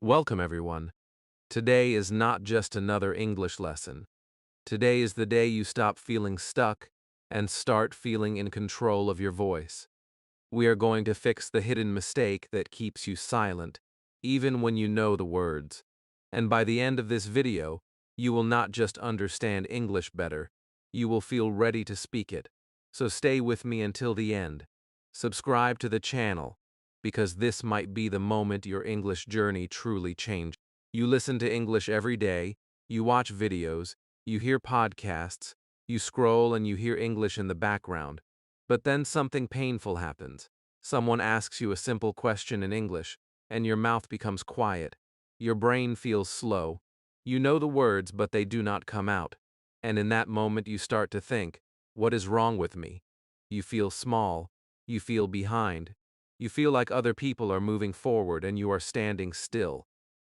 Welcome, everyone. Today is not just another English lesson. Today is the day you stop feeling stuck and start feeling in control of your voice. We are going to fix the hidden mistake that keeps you silent, even when you know the words. And by the end of this video, you will not just understand English better, you will feel ready to speak it. So stay with me until the end. Subscribe to the channel, because this might be the moment your English journey truly changes. You listen to English every day, you watch videos, you hear podcasts, you scroll and you hear English in the background. But then something painful happens. Someone asks you a simple question in English, and your mouth becomes quiet. Your brain feels slow. You know the words, but they do not come out. And in that moment you start to think, what is wrong with me? You feel small. You feel behind. You feel like other people are moving forward and you are standing still.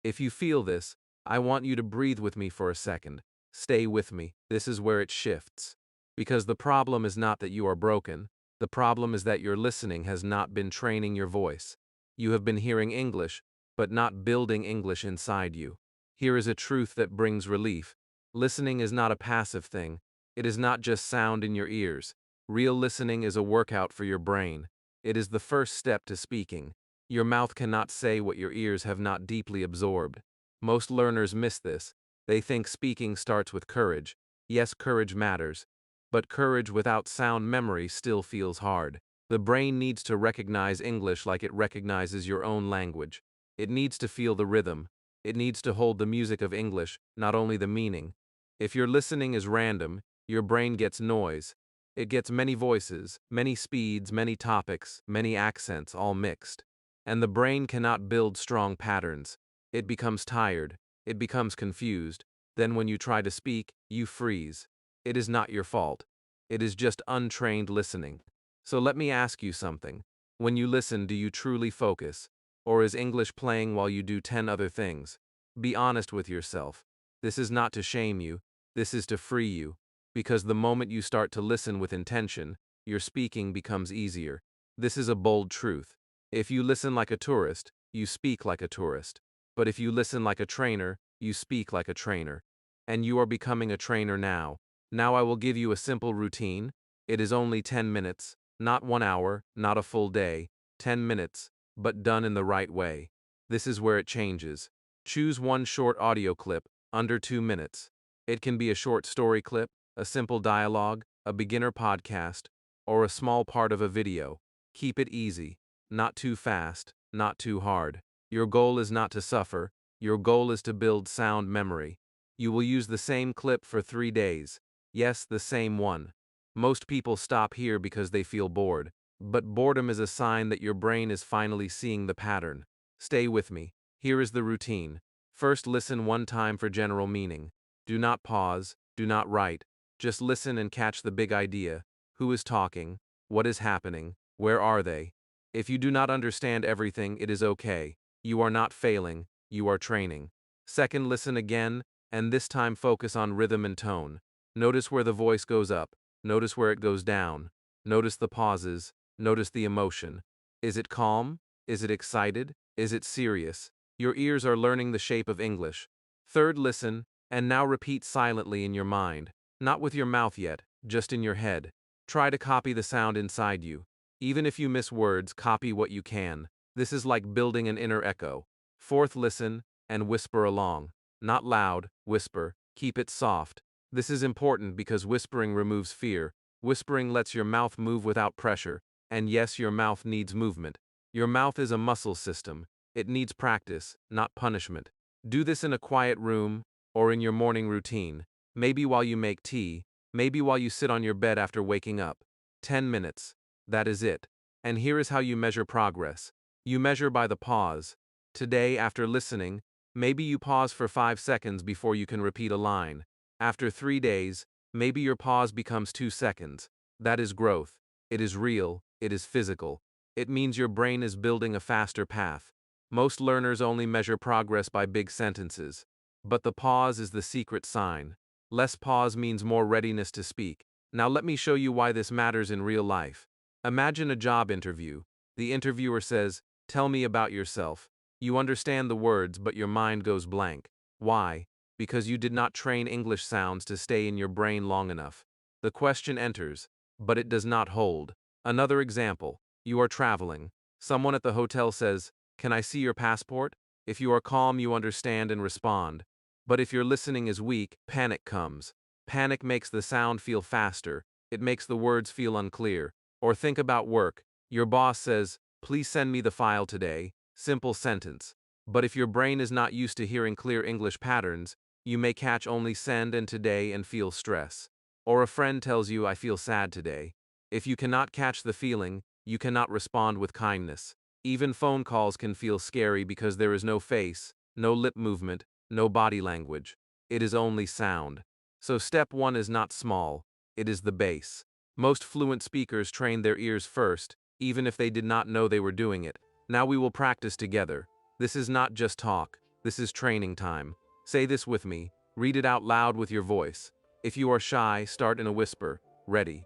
If you feel this, I want you to breathe with me for a second. Stay with me. This is where it shifts. Because the problem is not that you are broken. The problem is that your listening has not been training your voice. You have been hearing English, but not building English inside you. Here is a truth that brings relief. Listening is not a passive thing. It is not just sound in your ears. Real listening is a workout for your brain. It is the first step to speaking. Your mouth cannot say what your ears have not deeply absorbed. Most learners miss this. They think speaking starts with courage. Yes, courage matters. But courage without sound memory still feels hard. The brain needs to recognize English like it recognizes your own language. It needs to feel the rhythm. It needs to hold the music of English, not only the meaning. If your listening is random, your brain gets noise. It gets many voices, many speeds, many topics, many accents, all mixed. And the brain cannot build strong patterns. It becomes tired. It becomes confused. Then when you try to speak, you freeze. It is not your fault. It is just untrained listening. So let me ask you something. When you listen, do you truly focus? Or is English playing while you do 10 other things? Be honest with yourself. This is not to shame you. This is to free you. Because the moment you start to listen with intention, your speaking becomes easier. This is a bold truth. If you listen like a tourist, you speak like a tourist. But if you listen like a trainer, you speak like a trainer. And you are becoming a trainer now. Now I will give you a simple routine. It is only 10 minutes, not 1 hour, not a full day. 10 minutes, but done in the right way. This is where it changes. Choose one short audio clip, under 2 minutes. It can be a short story clip, a simple dialogue, a beginner podcast, or a small part of a video. Keep it easy, not too fast, not too hard. Your goal is not to suffer. Your goal is to build sound memory. You will use the same clip for 3 days. Yes, the same one. Most people stop here because they feel bored. But boredom is a sign that your brain is finally seeing the pattern. Stay with me. Here is the routine. First, listen one time for general meaning. Do not pause. Do not write. Just listen and catch the big idea. Who is talking? What is happening? Where are they? If you do not understand everything, it is okay. You are not failing. You are training. Second, listen again, and this time focus on rhythm and tone. Notice where the voice goes up. Notice where it goes down. Notice the pauses. Notice the emotion. Is it calm? Is it excited? Is it serious? Your ears are learning the shape of English. Third, listen, and now repeat silently in your mind. Not with your mouth yet, just in your head. Try to copy the sound inside you. Even if you miss words, copy what you can. This is like building an inner echo. Fourth, listen, and whisper along. Not loud, whisper. Keep it soft. This is important because whispering removes fear. Whispering lets your mouth move without pressure. And yes, your mouth needs movement. Your mouth is a muscle system. It needs practice, not punishment. Do this in a quiet room or in your morning routine. Maybe while you make tea. Maybe while you sit on your bed after waking up. 10 minutes. That is it. And here is how you measure progress. You measure by the pause. Today, after listening, maybe you pause for 5 seconds before you can repeat a line. After 3 days, maybe your pause becomes 2 seconds. That is growth. It is real. It is physical. It means your brain is building a faster path. Most learners only measure progress by big sentences. But the pause is the secret sign. Less pause means more readiness to speak. Now let me show you why this matters in real life. Imagine a job interview. The interviewer says, "Tell me about yourself." You understand the words, but your mind goes blank. Why? Because you did not train English sounds to stay in your brain long enough. The question enters, but it does not hold. Another example. You are traveling. Someone at the hotel says, "Can I see your passport?" If you are calm, you understand and respond. But if your listening is weak, panic comes. Panic makes the sound feel faster. It makes the words feel unclear. Or think about work. Your boss says, "Please send me the file today." Simple sentence. But if your brain is not used to hearing clear English patterns, you may catch only send and today and feel stress. Or a friend tells you, "I feel sad today." If you cannot catch the feeling, you cannot respond with kindness. Even phone calls can feel scary because there is no face, no lip movement, no body language. It is only sound. So step one is not small, it is the base. Most fluent speakers train their ears first, even if they did not know they were doing it. Now we will practice together. This is not just talk, this is training time. Say this with me, read it out loud with your voice. If you are shy, start in a whisper. Ready?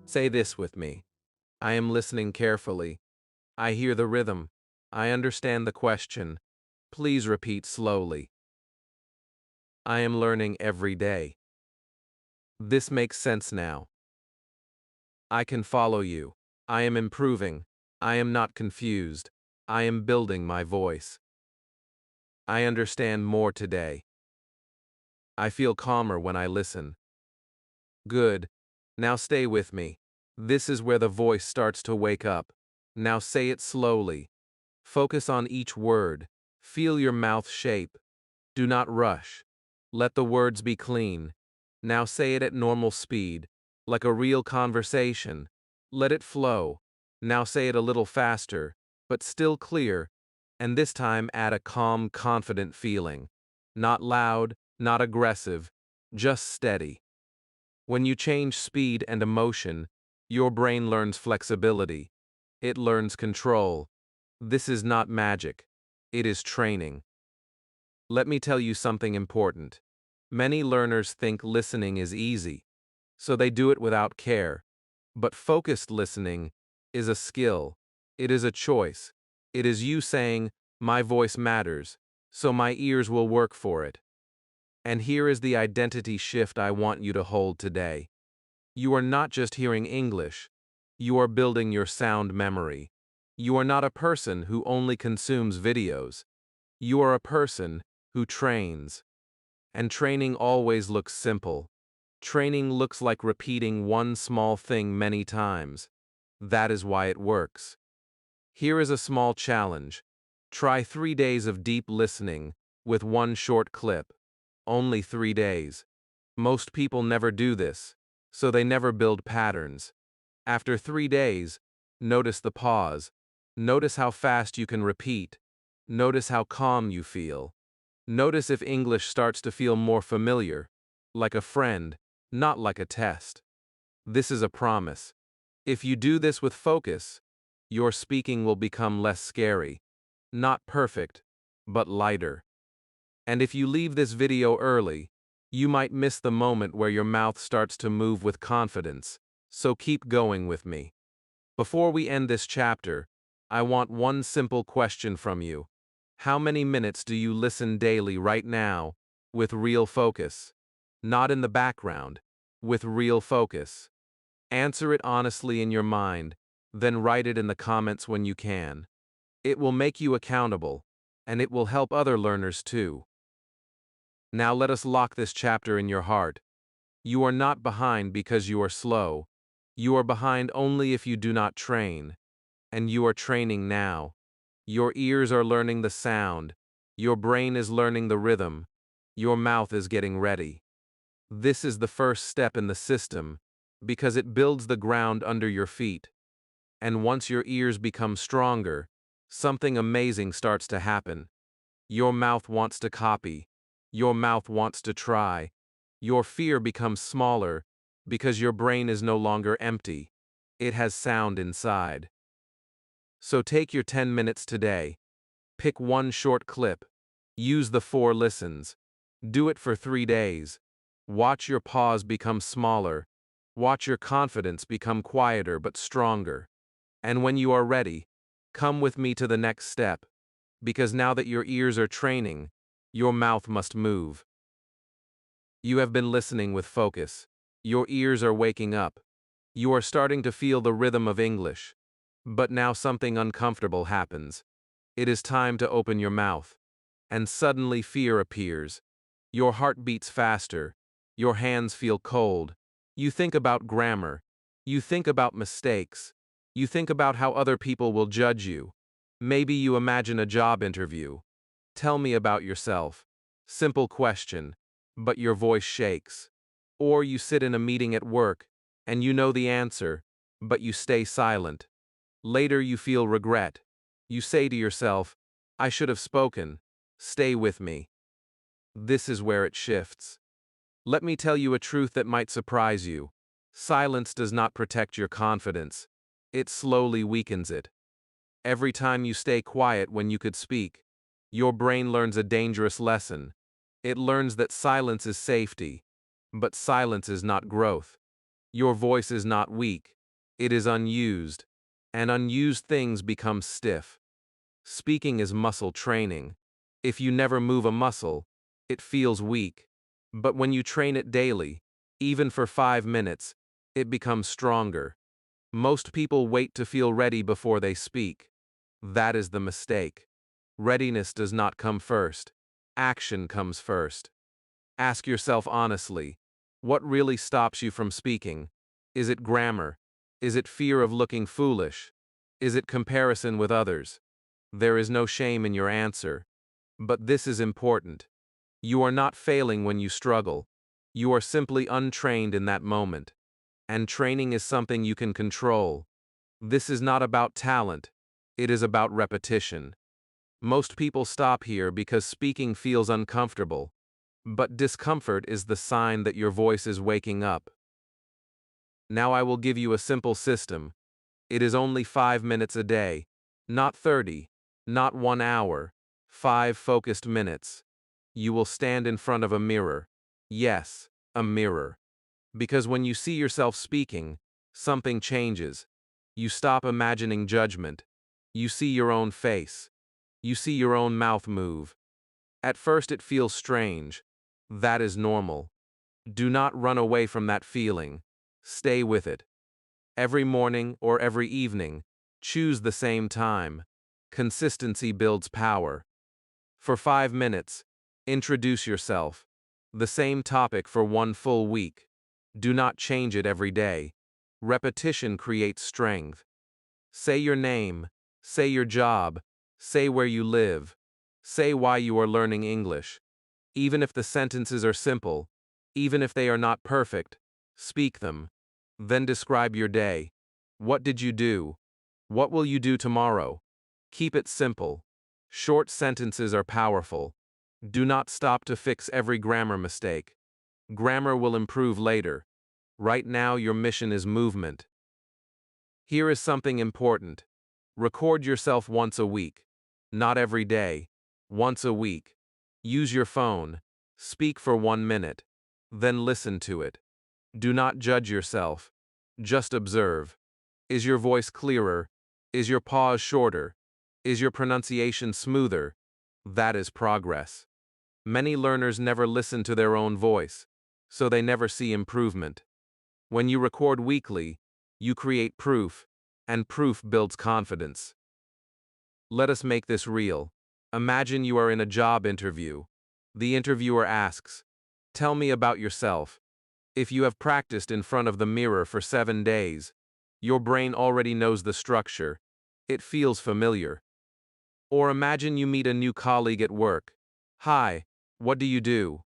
Say this with me. I am listening carefully. I hear the rhythm. I understand the question. Please repeat slowly. I am learning every day. This makes sense now. I can follow you. I am improving. I am not confused. I am building my voice. I understand more today. I feel calmer when I listen. Good. Now stay with me. This is where the voice starts to wake up. Now say it slowly. Focus on each word. Feel your mouth shape. Do not rush. Let the words be clean. Now say it at normal speed, like a real conversation. Let it flow. Now say it a little faster, but still clear, and this time add a calm, confident feeling. Not loud, not aggressive, just steady. When you change speed and emotion, your brain learns flexibility. It learns control. This is not magic. It is training. Let me tell you something important. Many learners think listening is easy, so they do it without care. But focused listening is a skill. It is a choice. It is you saying, "My voice matters, so my ears will work for it." And here is the identity shift I want you to hold today. You are not just hearing English. You are building your sound memory. You are not a person who only consumes videos. You are a person who trains. And training always looks simple. Training looks like repeating one small thing many times. That is why it works. Here is a small challenge. Try 3 days of deep listening with one short clip. Only 3 days. Most people never do this, so they never build patterns. After 3 days, notice the pause. Notice how fast you can repeat. Notice how calm you feel. Notice if English starts to feel more familiar, like a friend, not like a test. This is a promise. If you do this with focus, your speaking will become less scary. Not perfect, but lighter. And if you leave this video early, you might miss the moment where your mouth starts to move with confidence, so keep going with me. Before we end this chapter, I want one simple question from you. How many minutes do you listen daily right now, with real focus? Not in the background, with real focus. Answer it honestly in your mind, then write it in the comments when you can. It will make you accountable, and it will help other learners too. Now let us lock this chapter in your heart. You are not behind because you are slow. You are behind only if you do not train. And you are training now. Your ears are learning the sound. Your brain is learning the rhythm. Your mouth is getting ready. This is the first step in the system, because it builds the ground under your feet. And once your ears become stronger, something amazing starts to happen. Your mouth wants to copy. Your mouth wants to try. Your fear becomes smaller because your brain is no longer empty. It has sound inside. So take your 10 minutes today. Pick one short clip. Use the 4 listens. Do it for 3 days. Watch your pause become smaller. Watch your confidence become quieter but stronger. And when you are ready, come with me to the next step. Because now that your ears are training, your mouth must move. You have been listening with focus. Your ears are waking up. You are starting to feel the rhythm of English. But now something uncomfortable happens. It is time to open your mouth. And suddenly fear appears. Your heart beats faster. Your hands feel cold. You think about grammar. You think about mistakes. You think about how other people will judge you. Maybe you imagine a job interview. Tell me about yourself. Simple question, but your voice shakes. Or you sit in a meeting at work, and you know the answer, but you stay silent. Later you feel regret. You say to yourself, I should have spoken. Stay with me. This is where it shifts. Let me tell you a truth that might surprise you. Silence does not protect your confidence. It slowly weakens it. Every time you stay quiet when you could speak, your brain learns a dangerous lesson. It learns that silence is safety, but silence is not growth. Your voice is not weak. It is unused, and unused things become stiff. Speaking is muscle training. If you never move a muscle, it feels weak. But when you train it daily, even for 5 minutes, it becomes stronger. Most people wait to feel ready before they speak. That is the mistake. Readiness does not come first. Action comes first. Ask yourself honestly, what really stops you from speaking? Is it grammar? Is it fear of looking foolish? Is it comparison with others? There is no shame in your answer. But this is important. You are not failing when you struggle. You are simply untrained in that moment. And training is something you can control. This is not about talent. It is about repetition. Most people stop here because speaking feels uncomfortable. But discomfort is the sign that your voice is waking up. Now I will give you a simple system. It is only 5 minutes a day. Not 30. Not 1 hour. 5 focused minutes. You will stand in front of a mirror. Yes, a mirror. Because when you see yourself speaking, something changes. You stop imagining judgment. You see your own face. You see your own mouth move. At first it feels strange. That is normal. Do not run away from that feeling. Stay with it. Every morning or every evening, choose the same time. Consistency builds power. For 5 minutes, introduce yourself. The same topic for 1 full week. Do not change it every day. Repetition creates strength. Say your name. Say your job. Say where you live. Say why you are learning English. Even if the sentences are simple, even if they are not perfect, speak them. Then describe your day. What did you do? What will you do tomorrow? Keep it simple. Short sentences are powerful. Do not stop to fix every grammar mistake. Grammar will improve later. Right now, your mission is movement. Here is something important. Record yourself once a week. Not every day. Once a week. Use your phone. Speak for 1 minute. Then listen to it. Do not judge yourself. Just observe. Is your voice clearer? Is your pause shorter? Is your pronunciation smoother? That is progress. Many learners never listen to their own voice, so they never see improvement. When you record weekly, you create proof, and proof builds confidence. Let us make this real. Imagine you are in a job interview. The interviewer asks, "Tell me about yourself." If you have practiced in front of the mirror for 7 days, your brain already knows the structure. It feels familiar. Or imagine you meet a new colleague at work. "Hi, what do you do?"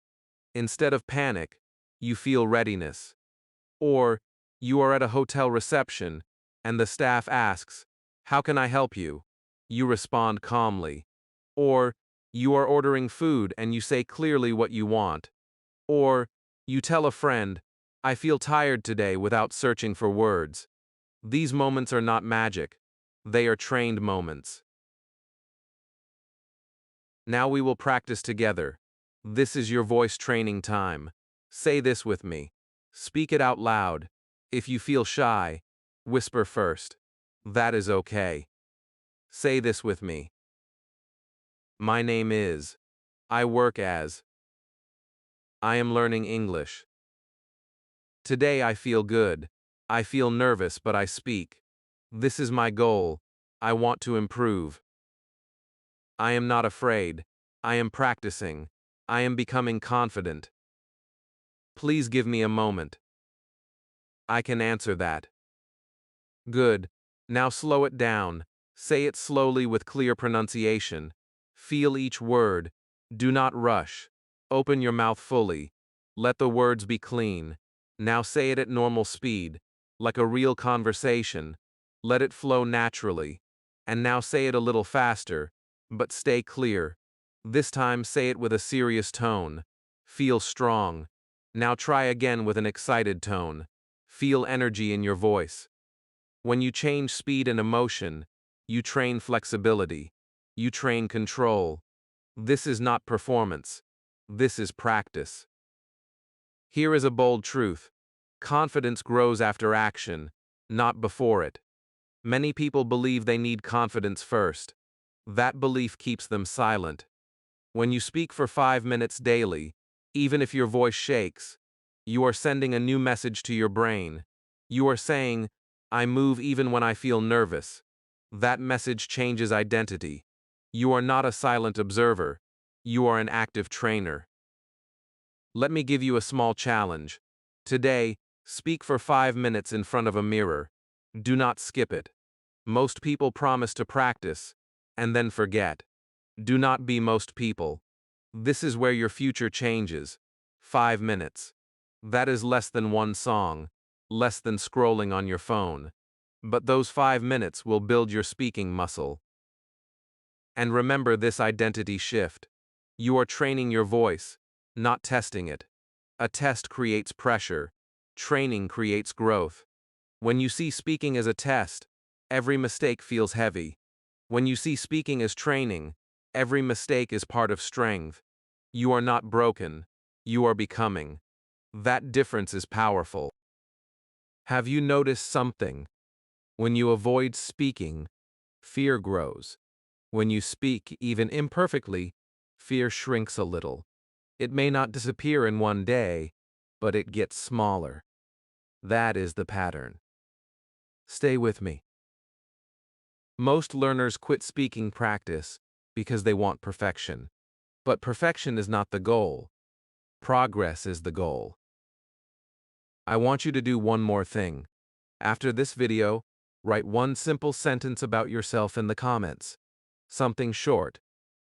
Instead of panic, you feel readiness. Or you are at a hotel reception, and the staff asks, "How can I help you?" You respond calmly. Or you are ordering food and you say clearly what you want. Or you tell a friend, "I feel tired today," without searching for words. These moments are not magic. They are trained moments. Now we will practice together. This is your voice training time. Say this with me. Speak it out loud. If you feel shy, whisper first. That is okay. Say this with me. My name is. I work as. I am learning English. Today I feel good. I feel nervous, but I speak. This is my goal. I want to improve. I am not afraid. I am practicing. I am becoming confident. Please give me a moment. I can answer that. Good. Now slow it down. Say it slowly with clear pronunciation. Feel each word. Do not rush. Open your mouth fully. Let the words be clean. Now say it at normal speed, like a real conversation. Let it flow naturally. And now say it a little faster, but stay clear. This time say it with a serious tone. Feel strong. Now try again with an excited tone. Feel energy in your voice. When you change speed and emotion, you train flexibility. You train control. This is not performance. This is practice. Here is a bold truth. Confidence grows after action, not before it. Many people believe they need confidence first. That belief keeps them silent. When you speak for 5 minutes daily, even if your voice shakes, you are sending a new message to your brain. You are saying, I move even when I feel nervous. That message changes identity. You are not a silent observer. You are an active trainer. Let me give you a small challenge. Today, speak for 5 minutes in front of a mirror. Do not skip it. Most people promise to practice and then forget. Do not be most people. This is where your future changes. 5 minutes. That is less than one song, less than scrolling on your phone. But those 5 minutes will build your speaking muscle. And remember this identity shift. You are training your voice, not testing it. A test creates pressure. Training creates growth. When you see speaking as a test, every mistake feels heavy. When you see speaking as training, every mistake is part of strength. You are not broken. You are becoming. That difference is powerful. Have you noticed something? When you avoid speaking, fear grows. When you speak, even imperfectly, fear shrinks a little. It may not disappear in one day, but it gets smaller. That is the pattern. Stay with me. Most learners quit speaking practice because they want perfection. But perfection is not the goal. Progress is the goal. I want you to do one more thing. After this video, write one simple sentence about yourself in the comments. Something short.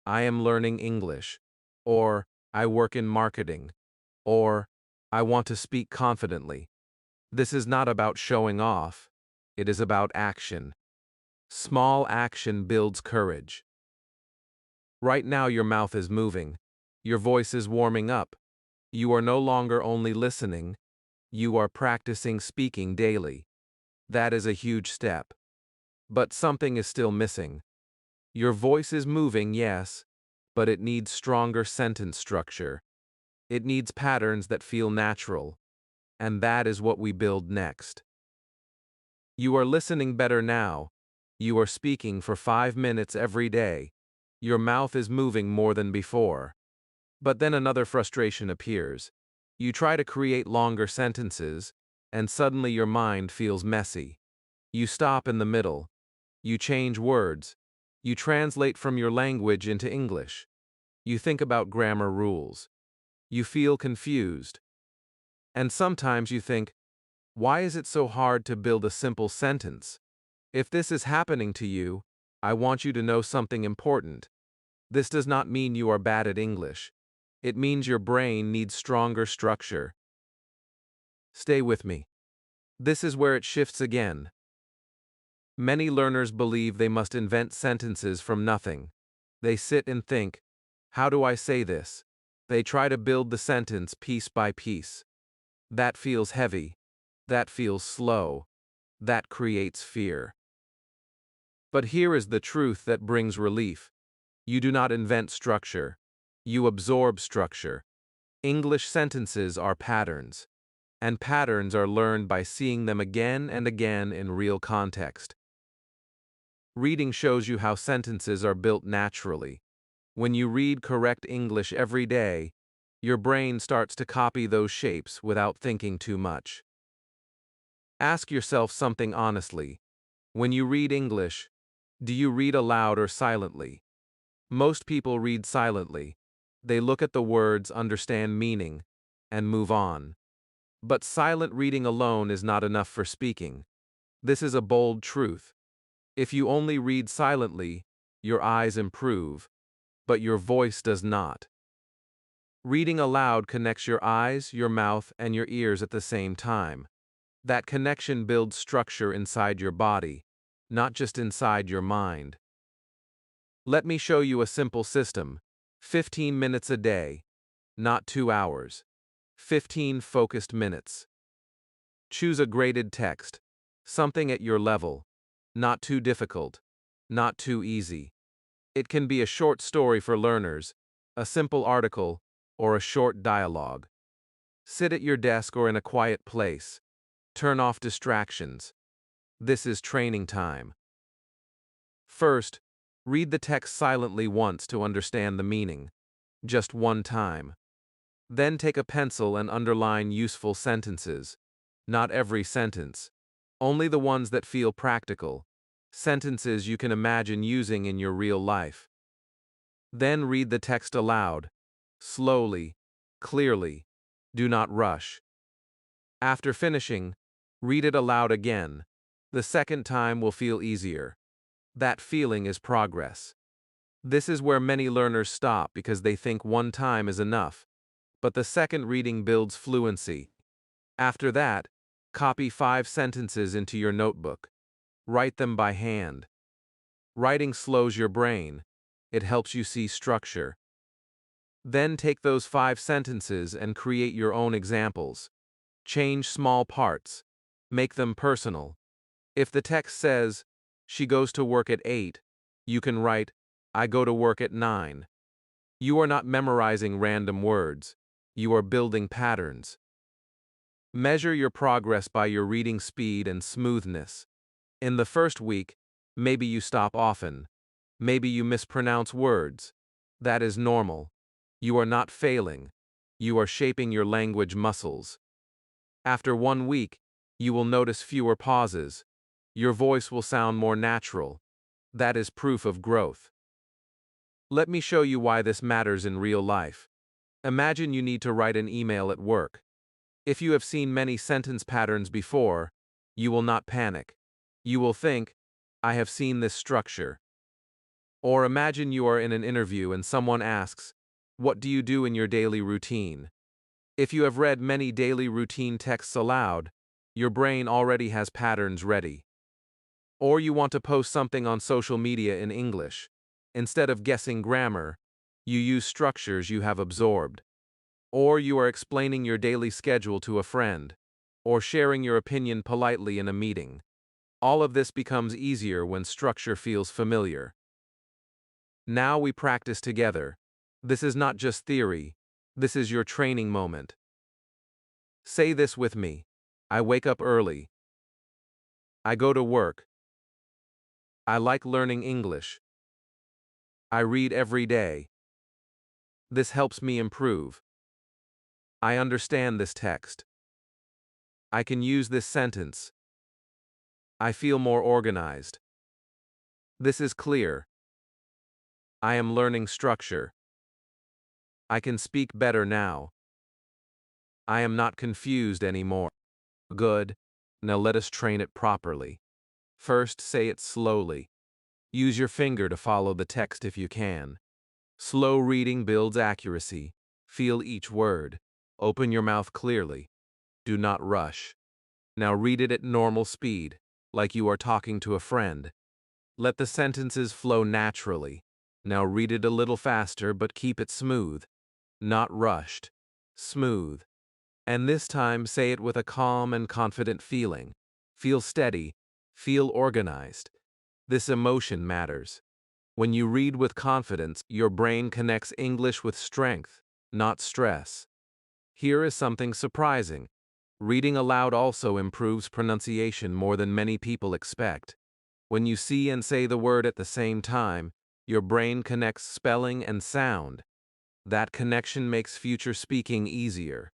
I am learning English. Or, I work in marketing. Or, I want to speak confidently. This is not about showing off. It is about action. Small action builds courage. Right now your mouth is moving. Your voice is warming up. You are no longer only listening. You are practicing speaking daily. That is a huge step. But something is still missing. Your voice is moving, yes, but it needs stronger sentence structure. It needs patterns that feel natural. And that is what we build next. You are listening better now. You are speaking for 5 minutes every day. Your mouth is moving more than before. But then another frustration appears. You try to create longer sentences, and suddenly your mind feels messy. You stop in the middle. You change words. You translate from your language into English. You think about grammar rules. You feel confused. And sometimes you think, why is it so hard to build a simple sentence? If this is happening to you, I want you to know something important. This does not mean you are bad at English. It means your brain needs stronger structure. Stay with me. This is where it shifts again. Many learners believe they must invent sentences from nothing. They sit and think, how do I say this? They try to build the sentence piece by piece. That feels heavy. That feels slow. That creates fear. But here is the truth that brings relief. You do not invent structure. You absorb structure. English sentences are patterns, and patterns are learned by seeing them again and again in real context. Reading shows you how sentences are built naturally. When you read correct English every day, your brain starts to copy those shapes without thinking too much. Ask yourself something honestly. When you read English, do you read aloud or silently? Most people read silently. They look at the words, understand meaning, and move on. But silent reading alone is not enough for speaking. This is a bold truth. If you only read silently, your eyes improve, but your voice does not. Reading aloud connects your eyes, your mouth, and your ears at the same time. That connection builds structure inside your body, not just inside your mind. Let me show you a simple system. 15 minutes a day, not 2 hours. 15 focused minutes. Choose a graded text, something at your level, not too difficult, not too easy. It can be a short story for learners, a simple article, or a short dialogue. Sit at your desk or in a quiet place. Turn off distractions. This is training time. First, read the text silently once to understand the meaning, just one time. Then take a pencil and underline useful sentences. Not every sentence, only the ones that feel practical, sentences you can imagine using in your real life. Then read the text aloud, slowly, clearly. Do not rush. After finishing, read it aloud again. The second time will feel easier. That feeling is progress. This is where many learners stop because they think one time is enough, but the second reading builds fluency. After that, copy 5 sentences into your notebook. Write them by hand. Writing slows your brain. It helps you see structure. Then take those 5 sentences and create your own examples. Change small parts. Make them personal. If the text says, "She goes to work at 8," you can write, "I go to work at 9." You are not memorizing random words. You are building patterns. Measure your progress by your reading speed and smoothness. In the first week, maybe you stop often. Maybe you mispronounce words. That is normal. You are not failing. You are shaping your language muscles. After 1 week, you will notice fewer pauses. Your voice will sound more natural. That is proof of growth. Let me show you why this matters in real life. Imagine you need to write an email at work. If you have seen many sentence patterns before, you will not panic. You will think, "I have seen this structure." Or imagine you are in an interview and someone asks, "What do you do in your daily routine?" If you have read many daily routine texts aloud, your brain already has patterns ready. Or you want to post something on social media in English. Instead of guessing grammar, you use structures you have absorbed. Or you are explaining your daily schedule to a friend, or sharing your opinion politely in a meeting. All of this becomes easier when structure feels familiar. Now we practice together. This is not just theory. This is your training moment. Say this with me. I wake up early. I go to work. I like learning English. I read every day. This helps me improve. I understand this text. I can use this sentence. I feel more organized. This is clear. I am learning structure. I can speak better now. I am not confused anymore. Good. Now let us train it properly. First, say it slowly. Use your finger to follow the text if you can. Slow reading builds accuracy. Feel each word. Open your mouth clearly. Do not rush. Now read it at normal speed, like you are talking to a friend. Let the sentences flow naturally. Now read it a little faster, but keep it smooth. Not rushed. Smooth. And this time say it with a calm and confident feeling. Feel steady. Feel organized. This emotion matters. When you read with confidence, your brain connects English with strength, not stress. Here is something surprising. Reading aloud also improves pronunciation more than many people expect. When you see and say the word at the same time, Your brain connects spelling and sound. That connection makes future speaking easier.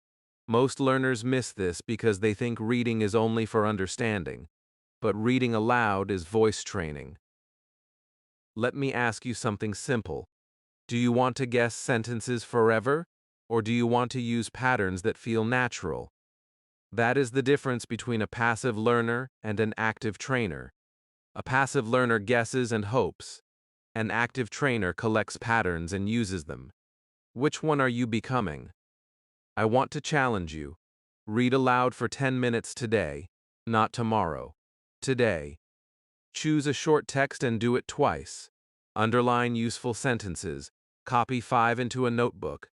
Most learners miss this because they think reading is only for understanding, but reading aloud is voice training. Let me ask you something simple. Do you want to guess sentences forever, or do you want to use patterns that feel natural? That is the difference between a passive learner and an active trainer. A passive learner guesses and hopes. An active trainer collects patterns and uses them. Which one are you becoming? I want to challenge you. Read aloud for 10 minutes today, not tomorrow. Today. Choose a short text and do it twice. Underline useful sentences. Copy 5 into a notebook.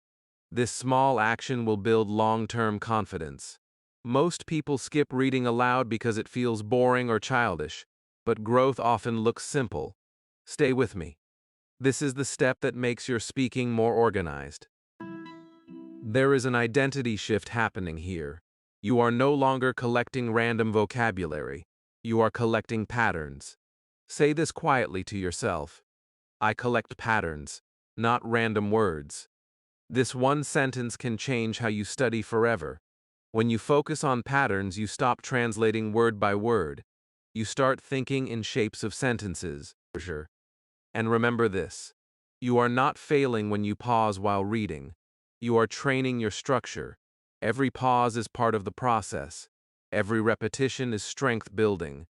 This small action will build long-term confidence. Most people skip reading aloud because it feels boring or childish, but growth often looks simple. Stay with me. This is the step that makes your speaking more organized. There is an identity shift happening here. You are no longer collecting random vocabulary. You are collecting patterns. Say this quietly to yourself. I collect patterns, not random words. This one sentence can change how you study forever. When you focus on patterns, you stop translating word by word. You start thinking in shapes of sentences. And remember this. You are not failing when you pause while reading. You are training your structure. Every pause is part of the process. Every repetition is strength building.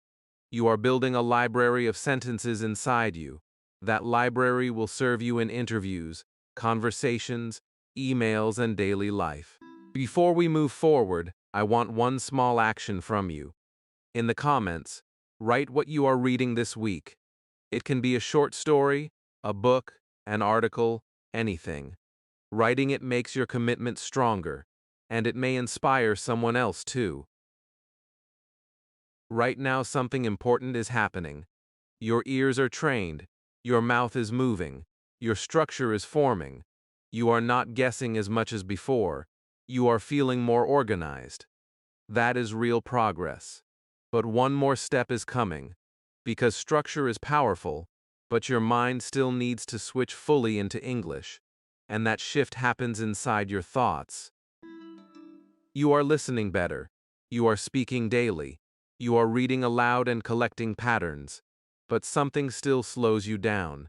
You are building a library of sentences inside you. That library will serve you in interviews, conversations, emails, and daily life. Before we move forward, I want one small action from you. In the comments, write what you are reading this week. It can be a short story, a book, an article, anything. Writing it makes your commitment stronger, and it may inspire someone else too. Right now, something important is happening. Your ears are trained, your mouth is moving, your structure is forming. You are not guessing as much as before, you are feeling more organized. That is real progress. But one more step is coming, because structure is powerful, but your mind still needs to switch fully into English, and that shift happens inside your thoughts. You are listening better, you are speaking daily, you are reading aloud and collecting patterns, but something still slows you down.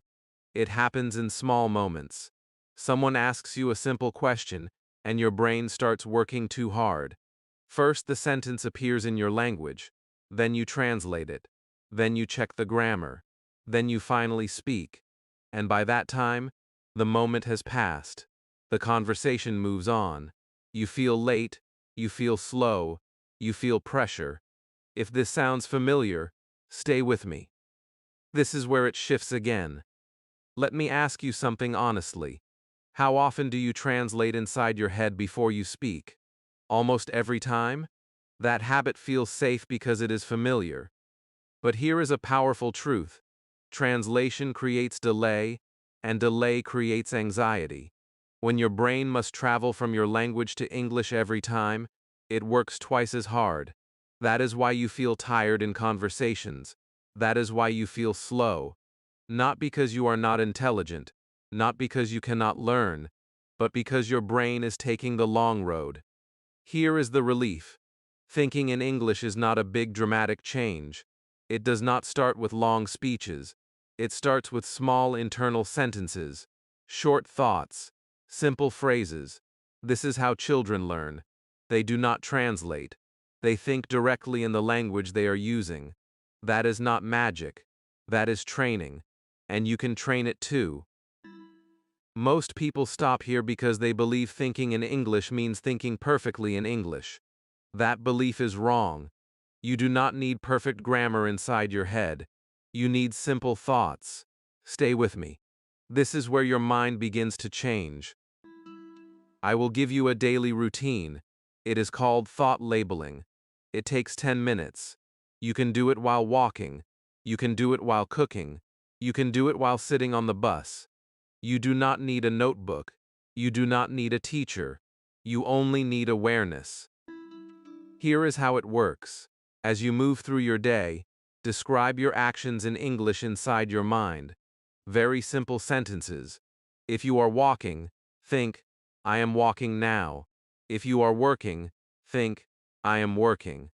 It happens in small moments. Someone asks you a simple question, and your brain starts working too hard. First, the sentence appears in your language, then you translate it, then you check the grammar, then you finally speak. And by that time, the moment has passed. The conversation moves on. You feel late, you feel slow, you feel pressure. If this sounds familiar, stay with me. This is where it shifts again. Let me ask you something honestly. How often do you translate inside your head before you speak? Almost every time? That habit feels safe because it is familiar. But here is a powerful truth. Translation creates delay, and delay creates anxiety. When your brain must travel from your language to English every time, it works twice as hard. That is why you feel tired in conversations. That is why you feel slow. Not because you are not intelligent, not because you cannot learn, but because your brain is taking the long road. Here is the relief. Thinking in English is not a big dramatic change. It does not start with long speeches. It starts with small internal sentences, short thoughts, simple phrases. This is how children learn. They do not translate. They think directly in the language they are using. That is not magic. That is training. And you can train it too. Most people stop here because they believe thinking in English means thinking perfectly in English. That belief is wrong. You do not need perfect grammar inside your head. You need simple thoughts. Stay with me. This is where your mind begins to change. I will give you a daily routine. It is called thought labeling. It takes 10 minutes. You can do it while walking. You can do it while cooking. You can do it while sitting on the bus. You do not need a notebook. You do not need a teacher. You only need awareness. Here is how it works. As you move through your day, describe your actions in English inside your mind. Very simple sentences. If you are walking, think, I am walking now. If you are working, think, I am working.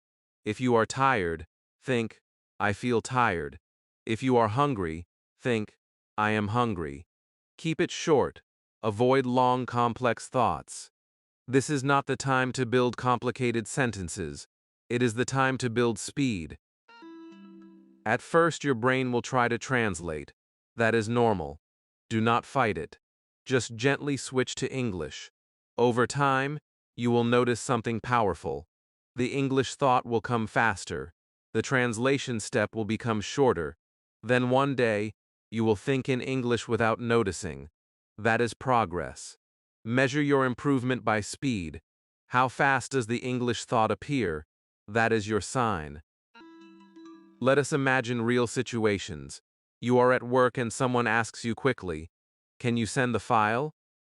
If you are tired, think, I feel tired. If you are hungry, think, I am hungry. Keep it short. Avoid long, complex thoughts. This is not the time to build complicated sentences. It is the time to build speed. At first, your brain will try to translate. That is normal. Do not fight it. Just gently switch to English. Over time, you will notice something powerful. The English thought will come faster. The translation step will become shorter. Then one day, you will think in English without noticing. That is progress. Measure your improvement by speed. How fast does the English thought appear? That is your sign. Let us imagine real situations. You are at work and someone asks you quickly, can you send the file?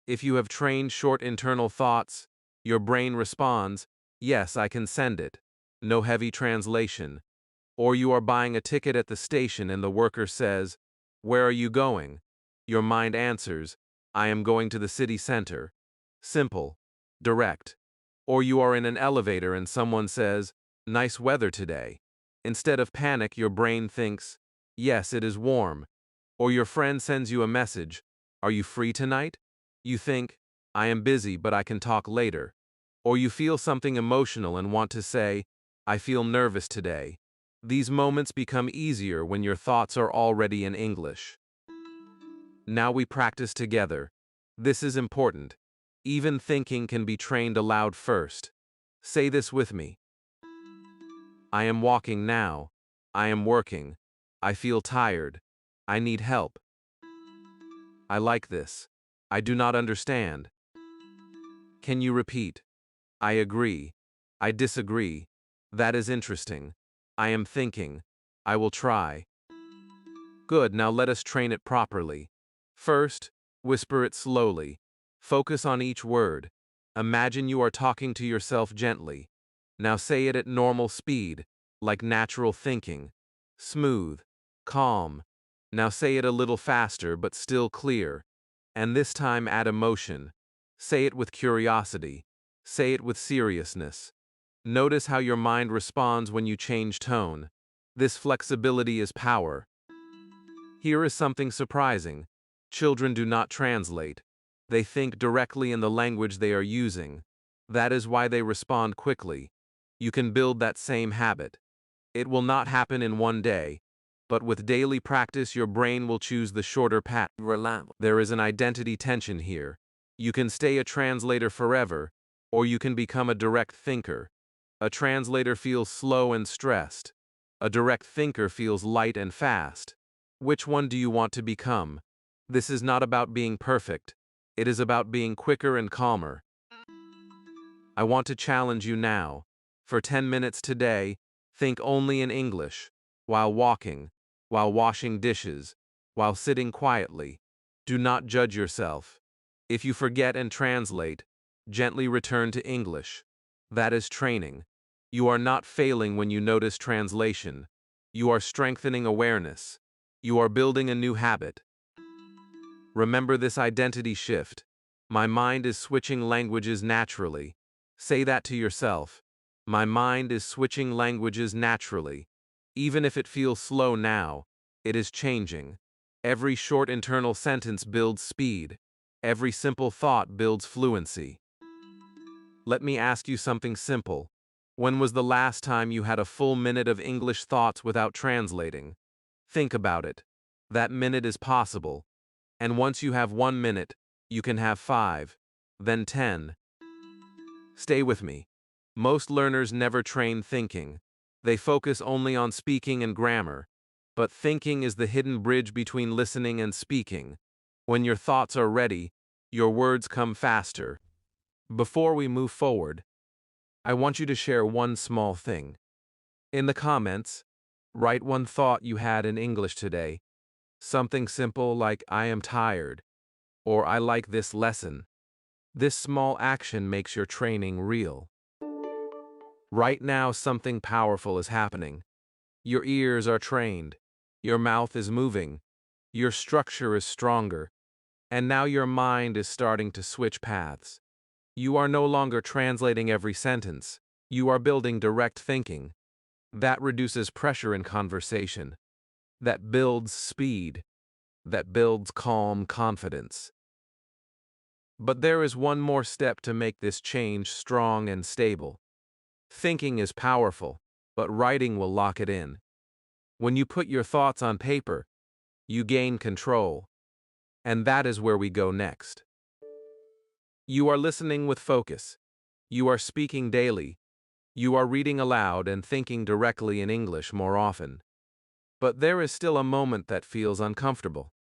If you have trained short internal thoughts, your brain responds, yes, I can send it. No heavy translation. Or you are buying a ticket at the station and the worker says, where are you going? Your mind answers, I am going to the city center. Simple. Direct. Or you are in an elevator and someone says, nice weather today. Instead of panic, your brain thinks, yes, it is warm. Or your friend sends you a message, are you free tonight? You think, I am busy but I can talk later. Or you feel something emotional and want to say, I feel nervous today. These moments become easier when your thoughts are already in English. Now we practice together. This is important. Even thinking can be trained aloud first. Say this with me. I am walking now. I am working. I feel tired. I need help. I like this. I do not understand. Can you repeat? I agree. I disagree. That is interesting. I am thinking. I will try. Good, now let us train it properly. First, whisper it slowly. Focus on each word. Imagine you are talking to yourself gently. Now say it at normal speed, like natural thinking. Smooth. Calm. Now say it a little faster but still clear. And this time add emotion. Say it with curiosity. Say it with seriousness. Notice how your mind responds when you change tone. This flexibility is power. Here is something surprising. Children do not translate. They think directly in the language they are using. That is why they respond quickly. You can build that same habit. It will not happen in one day, but with daily practice your brain will choose the shorter path. There is an identity tension here. You can stay a translator forever, or you can become a direct thinker. A translator feels slow and stressed. A direct thinker feels light and fast. Which one do you want to become? This is not about being perfect. It is about being quicker and calmer. I want to challenge you now. For 10 minutes today, think only in English. While walking, while washing dishes, while sitting quietly. Do not judge yourself. If you forget and translate, gently return to English. That is training. You are not failing when you notice translation. You are strengthening awareness. You are building a new habit. Remember this identity shift. My mind is switching languages naturally. Say that to yourself. My mind is switching languages naturally. Even if it feels slow now, it is changing. Every short internal sentence builds speed. Every simple thought builds fluency. Let me ask you something simple. When was the last time you had a full minute of English thoughts without translating? Think about it. That minute is possible. And once you have 1 minute, you can have 5, then 10. Stay with me. Most learners never train thinking. They focus only on speaking and grammar. But thinking is the hidden bridge between listening and speaking. When your thoughts are ready, your words come faster. Before we move forward, I want you to share one small thing. In the comments, write one thought you had in English today. Something simple like, I am tired, or I like this lesson. This small action makes your training real. Right now, something powerful is happening. Your ears are trained. Your mouth is moving. Your structure is stronger, and now your mind is starting to switch paths. You are no longer translating every sentence. You are building direct thinking. That reduces pressure in conversation. That builds speed. That builds calm confidence. But there is one more step to make this change strong and stable. Thinking is powerful, but writing will lock it in. When you put your thoughts on paper, you gain control. And that is where we go next. You are listening with focus. You are speaking daily. You are reading aloud and thinking directly in English more often. But there is still a moment that feels uncomfortable.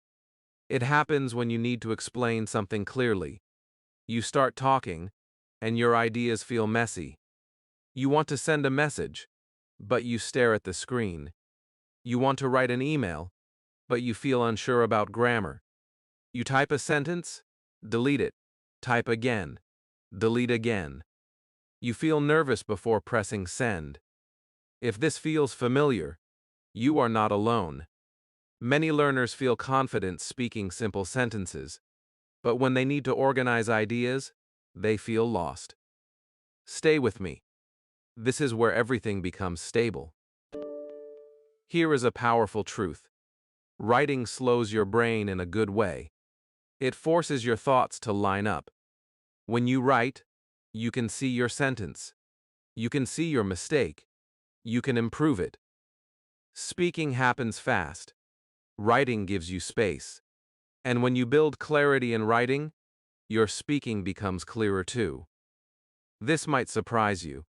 It happens when you need to explain something clearly. You start talking, and your ideas feel messy. You want to send a message, but you stare at the screen. You want to write an email, but you feel unsure about grammar. You type a sentence, delete it, type again, delete again. You feel nervous before pressing send. If this feels familiar, you are not alone. Many learners feel confident speaking simple sentences, but when they need to organize ideas, they feel lost. Stay with me. This is where everything becomes stable. Here is a powerful truth. Writing slows your brain in a good way. It forces your thoughts to line up. When you write, you can see your sentence. You can see your mistake. You can improve it. Speaking happens fast. Writing gives you space. And when you build clarity in writing, your speaking becomes clearer too. This might surprise you.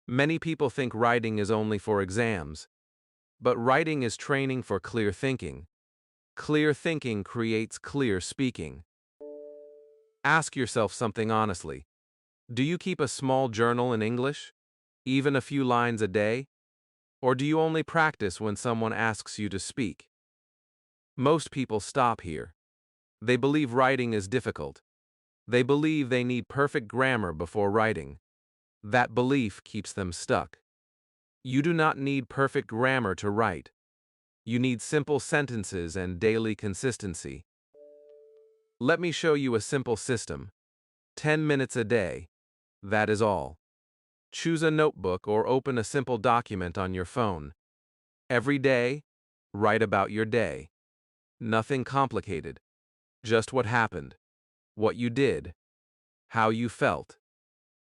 Many people think writing is only for exams. But writing is training for clear thinking. Clear thinking creates clear speaking. Ask yourself something honestly. Do you keep a small journal in English? Even a few lines a day? Or do you only practice when someone asks you to speak? Most people stop here. They believe writing is difficult. They believe they need perfect grammar before writing. That belief keeps them stuck. You do not need perfect grammar to write. You need simple sentences and daily consistency. Let me show you a simple system. 10 minutes a day. That is all. Choose a notebook or open a simple document on your phone. Every day, write about your day. Nothing complicated. Just what happened, what you did, how you felt.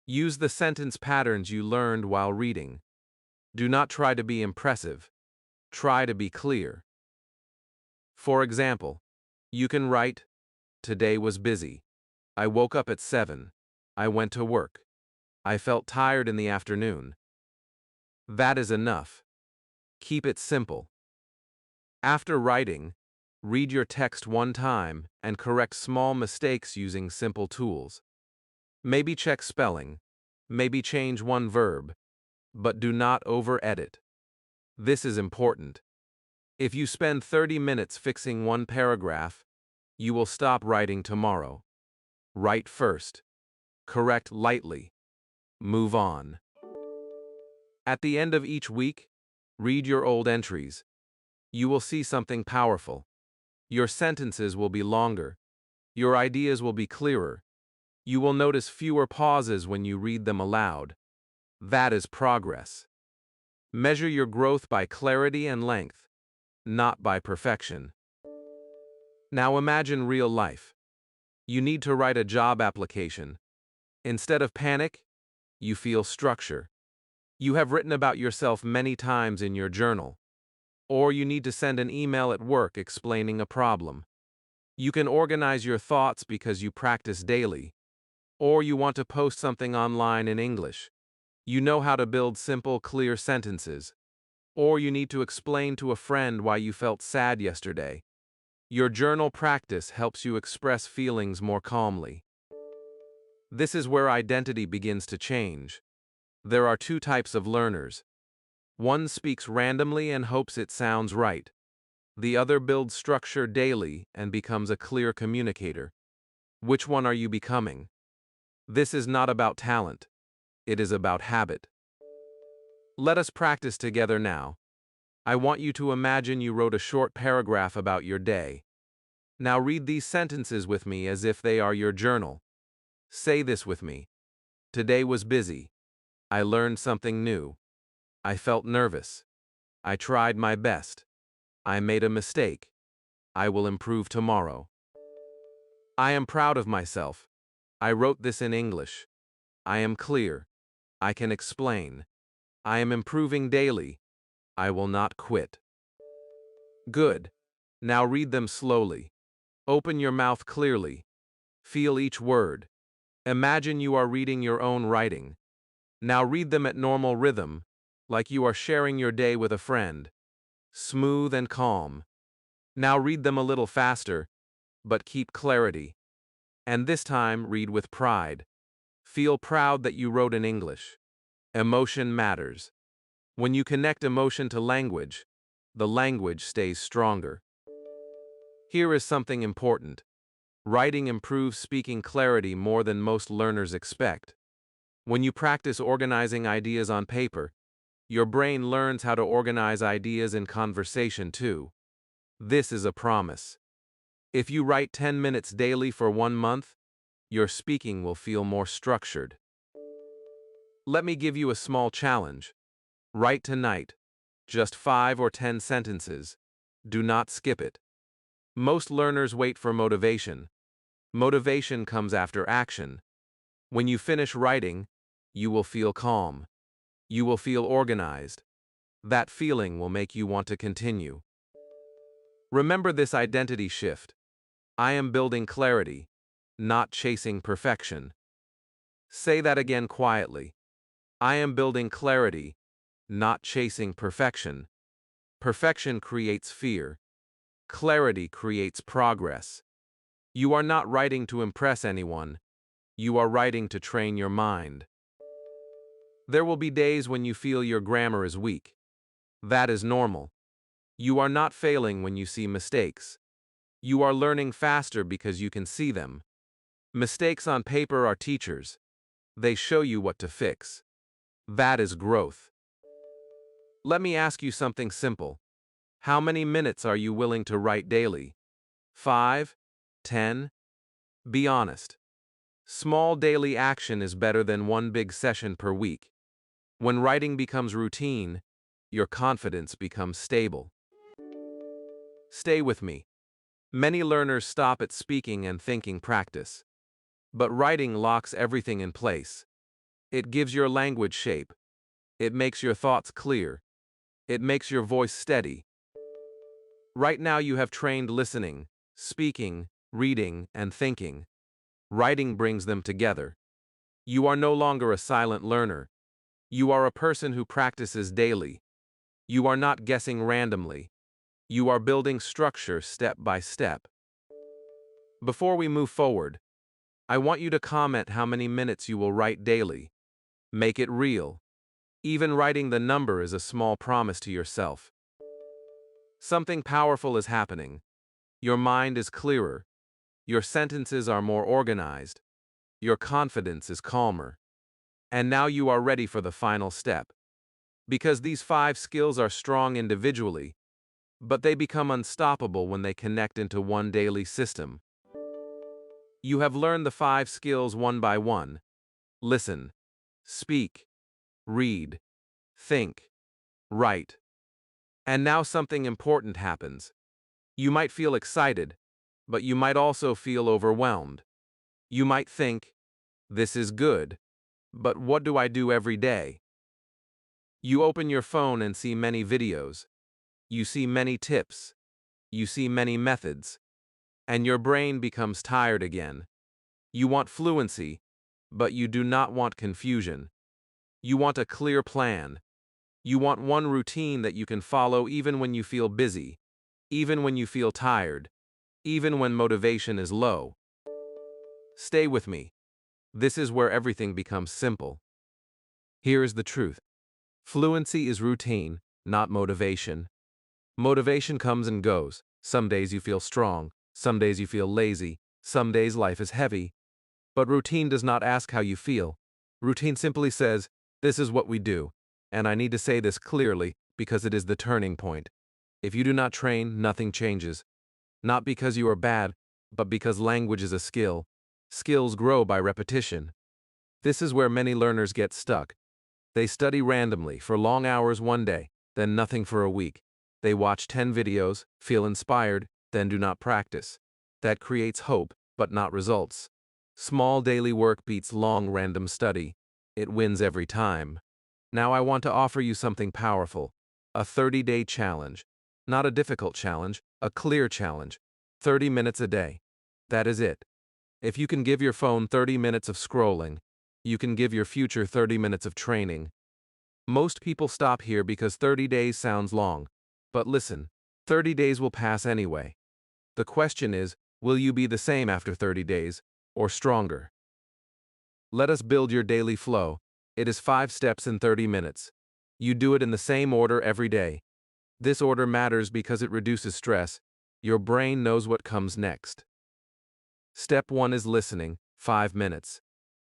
Use the sentence patterns you learned while reading. Do not try to be impressive. Try to be clear. For example, you can write, "Today was busy. I woke up at 7. I went to work. I felt tired in the afternoon." That is enough. Keep it simple. After writing, read your text one time and correct small mistakes using simple tools. Maybe check spelling, maybe change one verb, but do not over-edit. This is important. If you spend 30 minutes fixing one paragraph, you will stop writing tomorrow. Write first. Correct lightly. Move on. At the end of each week, read your old entries. You will see something powerful. Your sentences will be longer. Your ideas will be clearer. You will notice fewer pauses when you read them aloud. That is progress. Measure your growth by clarity and length, not by perfection. Now imagine real life. You need to write a job application. Instead of panic, you feel structure. You have written about yourself many times in your journal. Or you need to send an email at work explaining a problem. You can organize your thoughts because you practice daily. Or you want to post something online in English. You know how to build simple, clear sentences. Or you need to explain to a friend why you felt sad yesterday. Your journal practice helps you express feelings more calmly. This is where identity begins to change. There are two types of learners. One speaks randomly and hopes it sounds right. The other builds structure daily and becomes a clear communicator. Which one are you becoming? This is not about talent. It is about habit. Let us practice together now. I want you to imagine you wrote a short paragraph about your day. Now read these sentences with me as if they are your journal. Say this with me. Today was busy. I learned something new. I felt nervous. I tried my best. I made a mistake. I will improve tomorrow. I am proud of myself. I wrote this in English. I am clear. I can explain. I am improving daily. I will not quit. Good. Now read them slowly. Open your mouth clearly. Feel each word. Imagine you are reading your own writing. Now read them at normal rhythm, like you are sharing your day with a friend. Smooth and calm. Now read them a little faster, but keep clarity. And this time, read with pride. Feel proud that you wrote in English. Emotion matters. When you connect emotion to language, the language stays stronger. Here is something important. Writing improves speaking clarity more than most learners expect. When you practice organizing ideas on paper, your brain learns how to organize ideas in conversation too. This is a promise. If you write 10 minutes daily for 1 month, your speaking will feel more structured. Let me give you a small challenge. Write tonight, just 5 or 10 sentences. Do not skip it. Most learners wait for motivation. Motivation comes after action. When you finish writing, you will feel calm. You will feel organized. That feeling will make you want to continue. Remember this identity shift. I am building clarity, not chasing perfection. Say that again quietly. I am building clarity, not chasing perfection. Perfection creates fear. Clarity creates progress. You are not writing to impress anyone. You are writing to train your mind. There will be days when you feel your grammar is weak. That is normal. You are not failing when you see mistakes. You are learning faster because you can see them. Mistakes on paper are teachers. They show you what to fix. That is growth. Let me ask you something simple. How many minutes are you willing to write daily? 5? 10? Be honest. Small daily action is better than one big session per week. When writing becomes routine, your confidence becomes stable. Stay with me. Many learners stop at speaking and thinking practice. But writing locks everything in place. It gives your language shape. It makes your thoughts clear. It makes your voice steady. Right now you have trained listening, speaking, reading, and thinking. Writing brings them together. You are no longer a silent learner. You are a person who practices daily. You are not guessing randomly. You are building structure step by step. Before we move forward, I want you to comment how many minutes you will write daily. Make it real. Even writing the number is a small promise to yourself. Something powerful is happening. Your mind is clearer. Your sentences are more organized. Your confidence is calmer. And now you are ready for the final step. Because these 5 skills are strong individually, but they become unstoppable when they connect into one daily system. You have learned the 5 skills one by one. Listen, speak, read, think, write. And now something important happens. You might feel excited, but you might also feel overwhelmed. You might think, this is good, but what do I do every day? You open your phone and see many videos. You see many tips. You see many methods. And your brain becomes tired again. You want fluency, but you do not want confusion. You want a clear plan. You want one routine that you can follow even when you feel busy, even when you feel tired, even when motivation is low. Stay with me. This is where everything becomes simple. Here is the truth. Fluency is routine, not motivation. Motivation comes and goes. Some days you feel strong, some days you feel lazy, some days life is heavy. But routine does not ask how you feel. Routine simply says, this is what we do. And I need to say this clearly because it is the turning point. If you do not train, nothing changes. Not because you are bad, but because language is a skill. Skills grow by repetition. This is where many learners get stuck. They study randomly for long hours one day, then nothing for a week. They watch 10 videos, feel inspired, then do not practice. That creates hope, but not results. Small daily work beats long random study. It wins every time. Now I want to offer you something powerful. A 30-day challenge. Not a difficult challenge, a clear challenge. 30 minutes a day. That is it. If you can give your phone 30 minutes of scrolling, you can give your future 30 minutes of training. Most people stop here because 30 days sounds long. But listen, 30 days will pass anyway. The question is, will you be the same after 30 days, or stronger? Let us build your daily flow. It is 5 steps in 30 minutes. You do it in the same order every day. This order matters because it reduces stress. Your brain knows what comes next. Step 1 is listening, 5 minutes.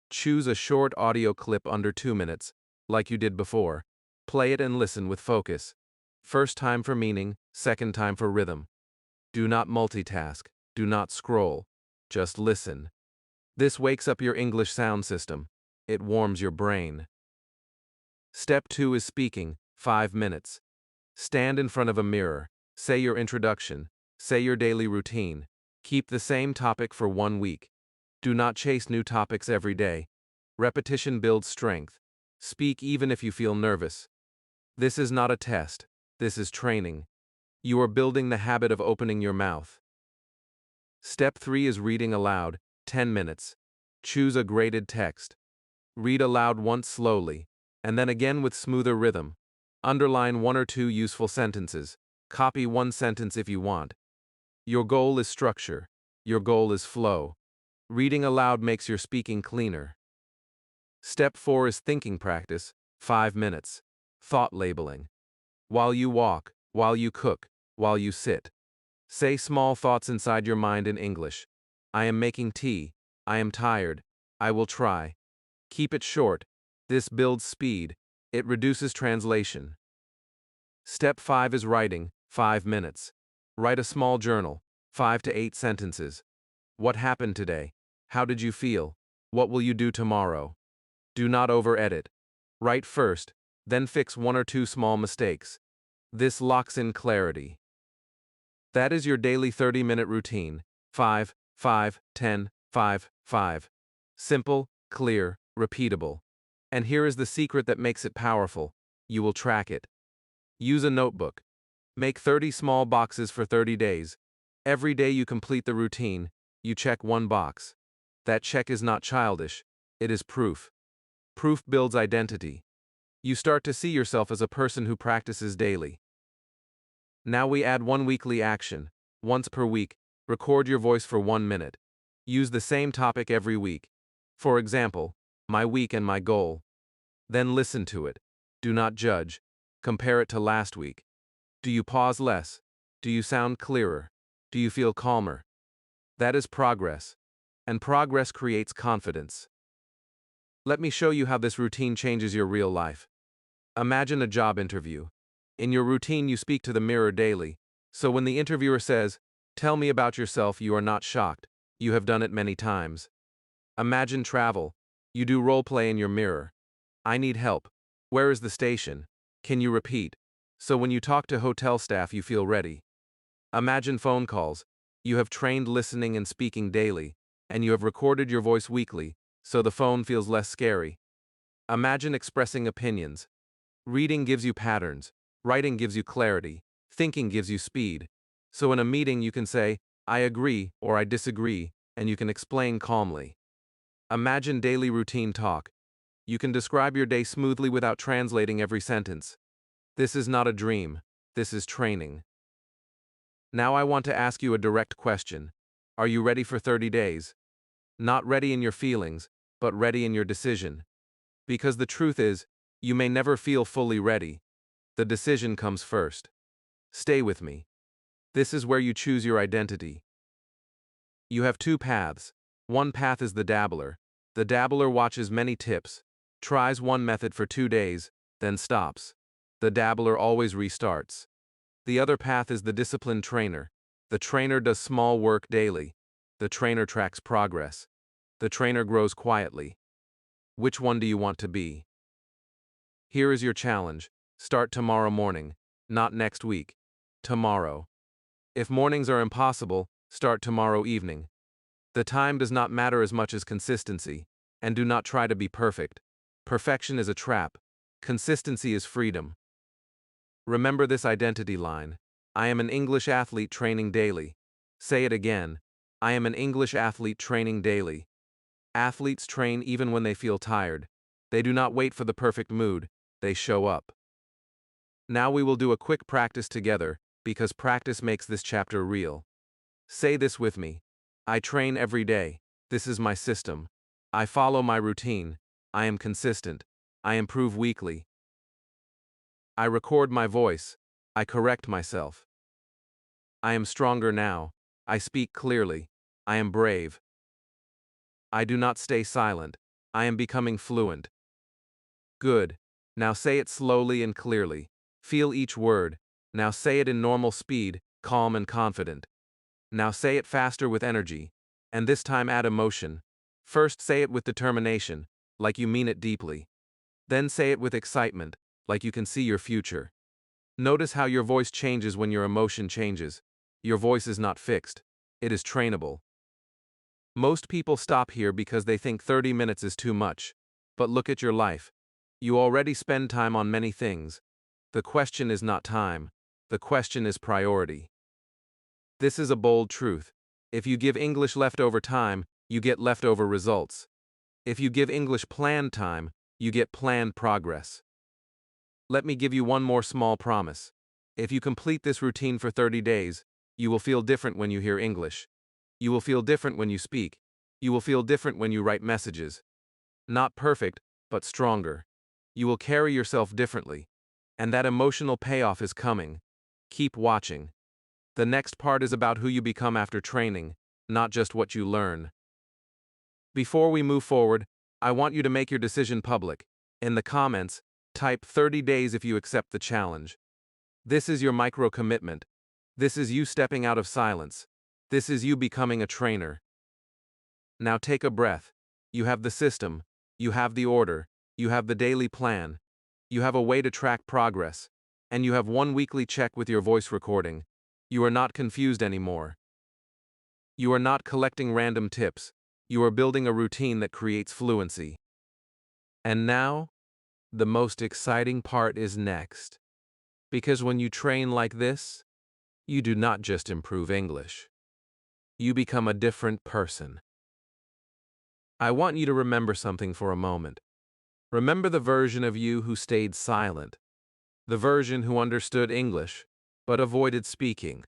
Choose a short audio clip under 2 minutes, like you did before. Play it and listen with focus. First time for meaning, second time for rhythm. Do not multitask, do not scroll. Just listen. This wakes up your English sound system. It warms your brain. Step 2 is speaking, 5 minutes. Stand in front of a mirror. Say your introduction. Say your daily routine. Keep the same topic for 1 week. Do not chase new topics every day. Repetition builds strength. Speak even if you feel nervous. This is not a test. This is training. You are building the habit of opening your mouth. Step 3 is reading aloud, 10 minutes. Choose a graded text. Read aloud once slowly, and then again with smoother rhythm. Underline 1 or 2 useful sentences. Copy 1 sentence if you want. Your goal is structure. Your goal is flow. Reading aloud makes your speaking cleaner. Step 4 is thinking practice, 5 minutes. Thought labeling. While you walk, while you cook, while you sit. Say small thoughts inside your mind in English. I am making tea. I am tired. I will try. Keep it short. This builds speed. It reduces translation. Step 5 is writing, 5 minutes. Write a small journal, 5 to 8 sentences. What happened today? How did you feel? What will you do tomorrow? Do not over-edit. Write first, then fix 1 or 2 small mistakes. This locks in clarity. That is your daily 30-minute routine. 5, 5, 10, 5, 5. Simple, clear, repeatable. And here is the secret that makes it powerful. You will track it. Use a notebook. Make 30 small boxes for 30 days. Every day you complete the routine, you check 1 box. That check is not childish. It is proof. Proof builds identity. You start to see yourself as a person who practices daily. Now we add 1 weekly action. Once per week, record your voice for 1 minute. Use the same topic every week. For example, my week and my goal. Then listen to it. Do not judge. Compare it to last week. Do you pause less? Do you sound clearer? Do you feel calmer? That is progress. And progress creates confidence. Let me show you how this routine changes your real life. Imagine a job interview. In your routine, you speak to the mirror daily. So when the interviewer says, "Tell me about yourself," you are not shocked. You have done it many times. Imagine travel. You do role play in your mirror. I need help. Where is the station? Can you repeat? So when you talk to hotel staff, you feel ready. Imagine phone calls. You have trained listening and speaking daily, and you have recorded your voice weekly, so the phone feels less scary. Imagine expressing opinions. Reading gives you patterns. Writing gives you clarity. Thinking gives you speed. So in a meeting you can say, "I agree" or "I disagree," and you can explain calmly. Imagine daily routine talk. You can describe your day smoothly without translating every sentence. This is not a dream. This is training. Now I want to ask you a direct question. Are you ready for 30 days? Not ready in your feelings, but ready in your decision. Because the truth is, you may never feel fully ready. The decision comes first. Stay with me. This is where you choose your identity. You have 2 paths. One path is the dabbler. The dabbler watches many tips, tries one method for 2 days, then stops. The dabbler always restarts. The other path is the disciplined trainer. The trainer does small work daily. The trainer tracks progress. The trainer grows quietly. Which one do you want to be? Here is your challenge. Start tomorrow morning, not next week. Tomorrow. If mornings are impossible, start tomorrow evening. The time does not matter as much as consistency, and do not try to be perfect. Perfection is a trap. Consistency is freedom. Remember this identity line. I am an English athlete training daily. Say it again. I am an English athlete training daily. Athletes train even when they feel tired. They do not wait for the perfect mood. They show up. Now we will do a quick practice together, because practice makes this chapter real. Say this with me. I train every day. This is my system. I follow my routine. I am consistent. I improve weekly. I record my voice. I correct myself. I am stronger now. I speak clearly. I am brave. I do not stay silent. I am becoming fluent. Good. Now say it slowly and clearly. Feel each word. Now say it in normal speed, calm and confident. Now say it faster with energy, and this time add emotion. First say it with determination, like you mean it deeply. Then say it with excitement, like you can see your future. Notice how your voice changes when your emotion changes. Your voice is not fixed. It is trainable. Most people stop here because they think 30 minutes is too much. But look at your life. You already spend time on many things. The question is not time. The question is priority. This is a bold truth. If you give English leftover time, you get leftover results. If you give English planned time, you get planned progress. Let me give you one more small promise. If you complete this routine for 30 days, you will feel different when you hear English. You will feel different when you speak. You will feel different when you write messages. Not perfect, but stronger. You will carry yourself differently. And that emotional payoff is coming. Keep watching. The next part is about who you become after training, not just what you learn. Before we move forward, I want you to make your decision public. In the comments, type 30 days if you accept the challenge. This is your micro commitment. This is you stepping out of silence. This is you becoming a trainer. Now take a breath. You have the system. You have the order. You have the daily plan. You have a way to track progress. And you have one weekly check with your voice recording. You are not confused anymore. You are not collecting random tips. You are building a routine that creates fluency. And now, the most exciting part is next. Because when you train like this, you do not just improve English. You become a different person. I want you to remember something for a moment. Remember the version of you who stayed silent. The version who understood English, but avoided speaking.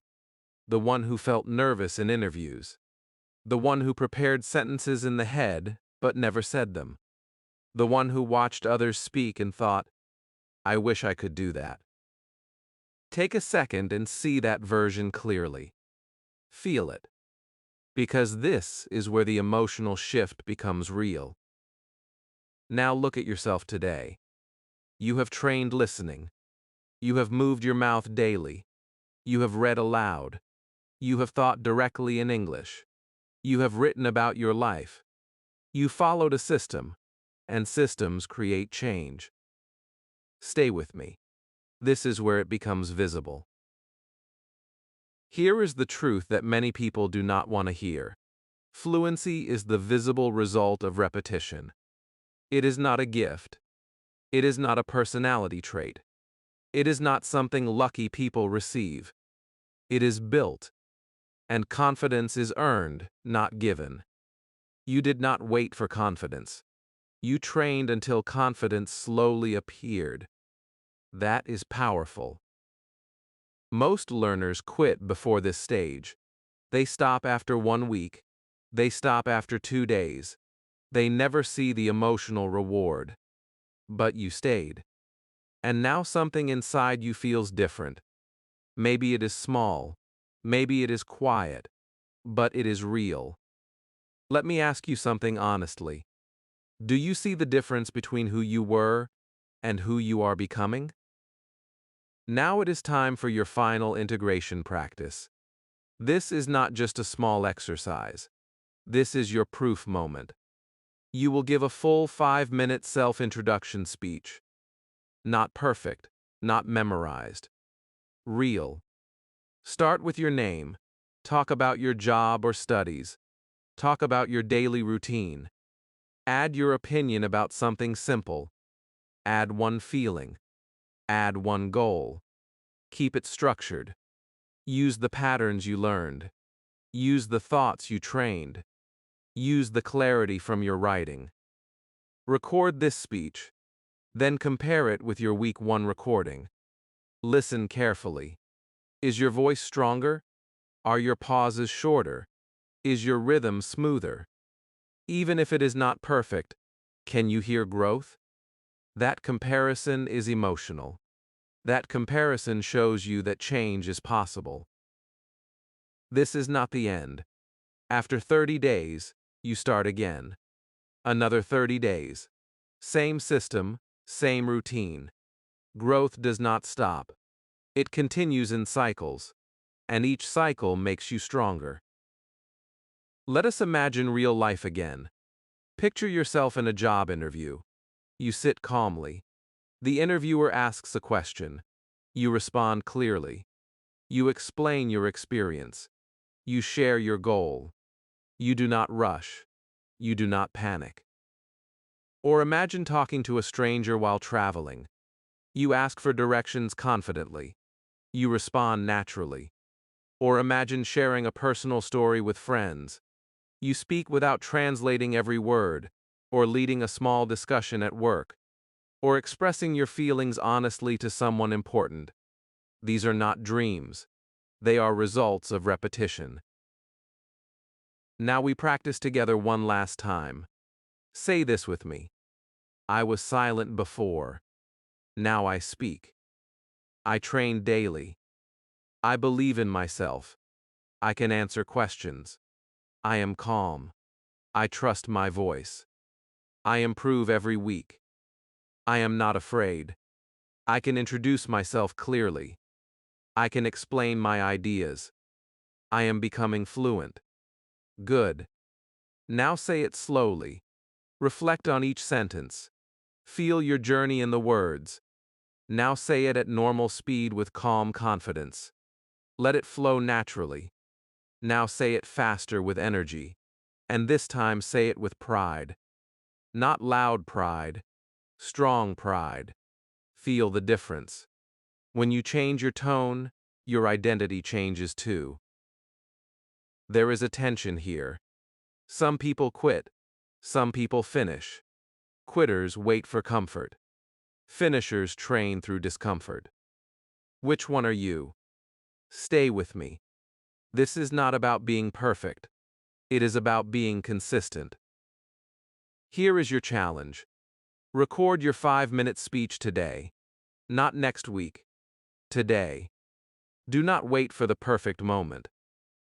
The one who felt nervous in interviews. The one who prepared sentences in the head, but never said them. The one who watched others speak and thought, I wish I could do that. Take a second and see that version clearly. Feel it. Because this is where the emotional shift becomes real. Now look at yourself today. You have trained listening. You have moved your mouth daily. You have read aloud. You have thought directly in English. You have written about your life. You followed a system, and systems create change. Stay with me. This is where it becomes visible. Here is the truth that many people do not want to hear. Fluency is the visible result of repetition. It is not a gift. It is not a personality trait. It is not something lucky people receive. It is built. And confidence is earned, not given. You did not wait for confidence. You trained until confidence slowly appeared. That is powerful. Most learners quit before this stage. They stop after 1 week. They stop after 2 days. They never see the emotional reward. But you stayed. And now something inside you feels different. Maybe it is small. Maybe it is quiet. But it is real. Let me ask you something honestly. Do you see the difference between who you were and who you are becoming? Now it is time for your final integration practice. This is not just a small exercise. This is your proof moment. You will give a full 5-minute self-introduction speech. Not perfect, not memorized. Real. Start with your name. Talk about your job or studies. Talk about your daily routine. Add your opinion about something simple. Add one feeling. Add one goal. Keep it structured. Use the patterns you learned. Use the thoughts you trained. Use the clarity from your writing. Record this speech. Then compare it with your week 1 recording. Listen carefully. Is your voice stronger? Are your pauses shorter? Is your rhythm smoother? Even if it is not perfect, can you hear growth? That comparison is emotional. That comparison shows you that change is possible. This is not the end. After 30 days, you start again. Another 30 days. Same system, same routine. Growth does not stop. It continues in cycles, and each cycle makes you stronger. Let us imagine real life again. Picture yourself in a job interview. You sit calmly. The interviewer asks a question. You respond clearly. You explain your experience. You share your goal. You do not rush. You do not panic. Or imagine talking to a stranger while traveling. You ask for directions confidently. You respond naturally. Or imagine sharing a personal story with friends. You speak without translating every word, or leading a small discussion at work, or expressing your feelings honestly to someone important. These are not dreams. They are results of repetition. Now we practice together one last time. Say this with me. I was silent before. Now I speak. I train daily. I believe in myself. I can answer questions. I am calm. I trust my voice. I improve every week. I am not afraid. I can introduce myself clearly. I can explain my ideas. I am becoming fluent. Good. Now say it slowly. Reflect on each sentence. Feel your journey in the words. Now say it at normal speed with calm confidence. Let it flow naturally. Now say it faster with energy. And this time say it with pride. Not loud pride, strong pride. Feel the difference. When you change your tone, your identity changes too. There is a tension here. Some people quit. Some people finish. Quitters wait for comfort. Finishers train through discomfort. Which one are you? Stay with me. This is not about being perfect. It is about being consistent. Here is your challenge. Record your 5-minute speech today. Not next week. Today. Do not wait for the perfect moment.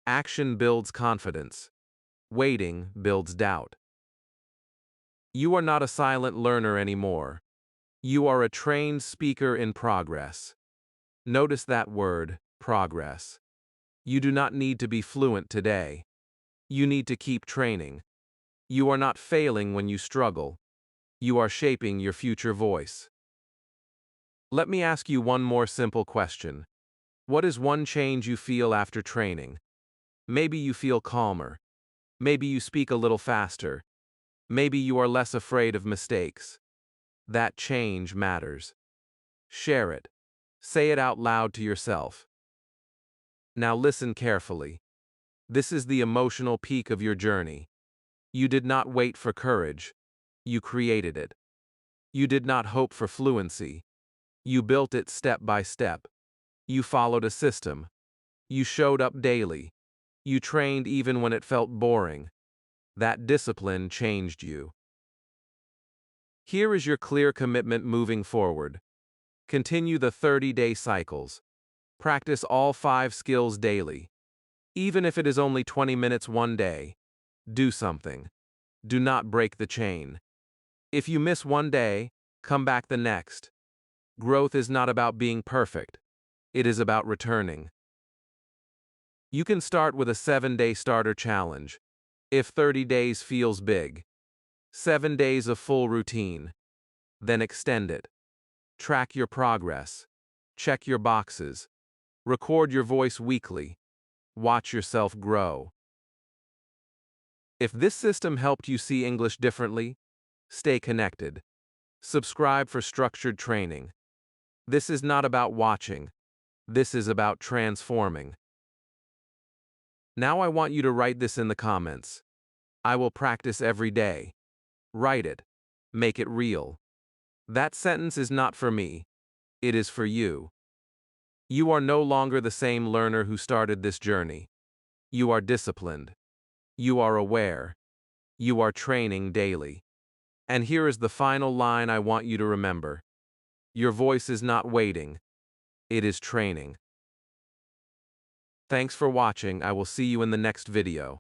Action builds confidence. Waiting builds doubt. You are not a silent learner anymore. You are a trained speaker in progress. Notice that word, progress. You do not need to be fluent today. You need to keep training. You are not failing when you struggle. You are shaping your future voice. Let me ask you one more simple question. What is one change you feel after training? Maybe you feel calmer. Maybe you speak a little faster. Maybe you are less afraid of mistakes. That change matters. Share it. Say it out loud to yourself. Now listen carefully. This is the emotional peak of your journey. You did not wait for courage. You created it. You did not hope for fluency. You built it step by step. You followed a system. You showed up daily. You trained even when it felt boring. That discipline changed you. Here is your clear commitment moving forward. Continue the 30-day cycles. Practice all 5 skills daily. Even if it is only 20 minutes one day, do something. Do not break the chain. If you miss one day, come back the next. Growth is not about being perfect. It is about returning. You can start with a 7-day starter challenge. If 30 days feels big, 7 days of full routine. Then extend it. Track your progress. Check your boxes. Record your voice weekly. Watch yourself grow. If this system helped you see English differently, stay connected. Subscribe for structured training. This is not about watching. This is about transforming. Now I want you to write this in the comments. I will practice every day. Write it. Make it real. That sentence is not for me. It is for you. You are no longer the same learner who started this journey. You are disciplined. You are aware. You are training daily. And here is the final line I want you to remember. Your voice is not waiting. It is training. Thanks for watching. I will see you in the next video.